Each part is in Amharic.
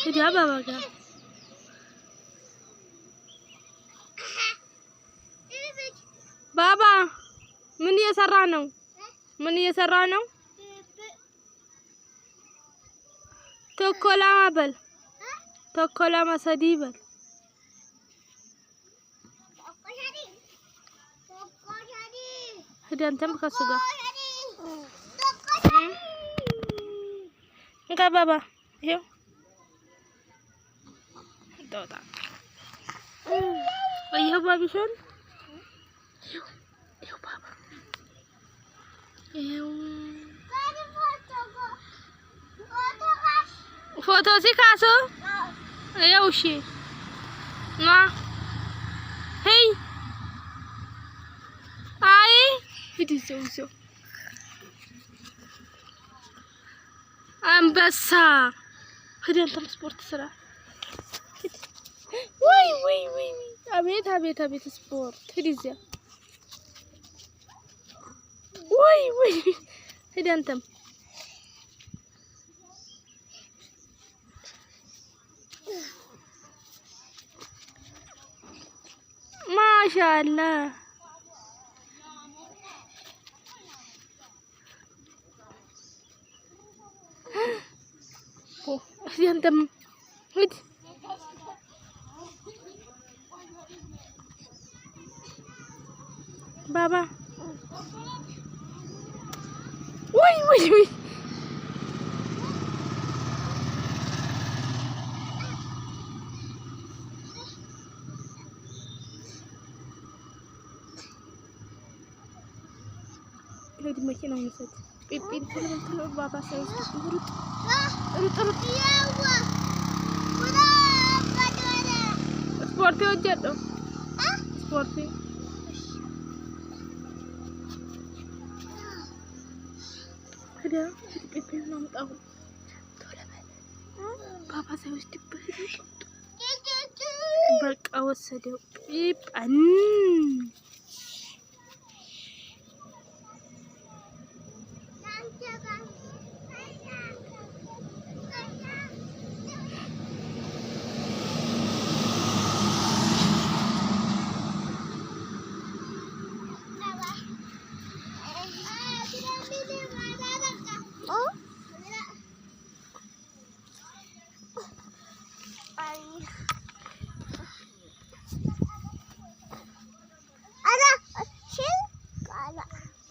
ሂድ አባባ ጋር ባባ ምን እየሰራ ነው? ምን እየሰራ ነው? ተኮላማ በል ተኮላማ ሰዲ በል ሂድ አንተም ከሱ ጋር እንካ ባባ ይኸው ጦጣ ይኸው ባቢሾን ይኸው ባባ ይኸው ፎቶ ሲካሶ ይኸው እሺ ና ሄይ አይ ሂድ ይዘው አንበሳ ሂድ አንተም ስፖርት ስራ ወይ አቤት አቤት አቤት ስፖርት ሂድ እዚያ ወይ ሂድ አንተም ማሻአላህ ሂድ አንተም ሂድ ባባ ወይ ለዲ መኪና ወሰድ ፒፒ ተለበለ ባባ ሳይስ ሩጥ ያዋ ወራ ባዶለ ስፖርት ወጀዶ ስፖርት ሄዳ ፒፒ ነው መጣው ተለበለ ባባ ሳይስ ድብህ በቃ ወሰደው ፒፕ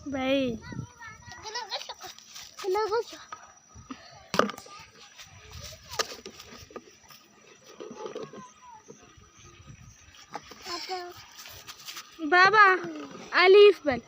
Baik. Kenapa? Baba, Alif bal.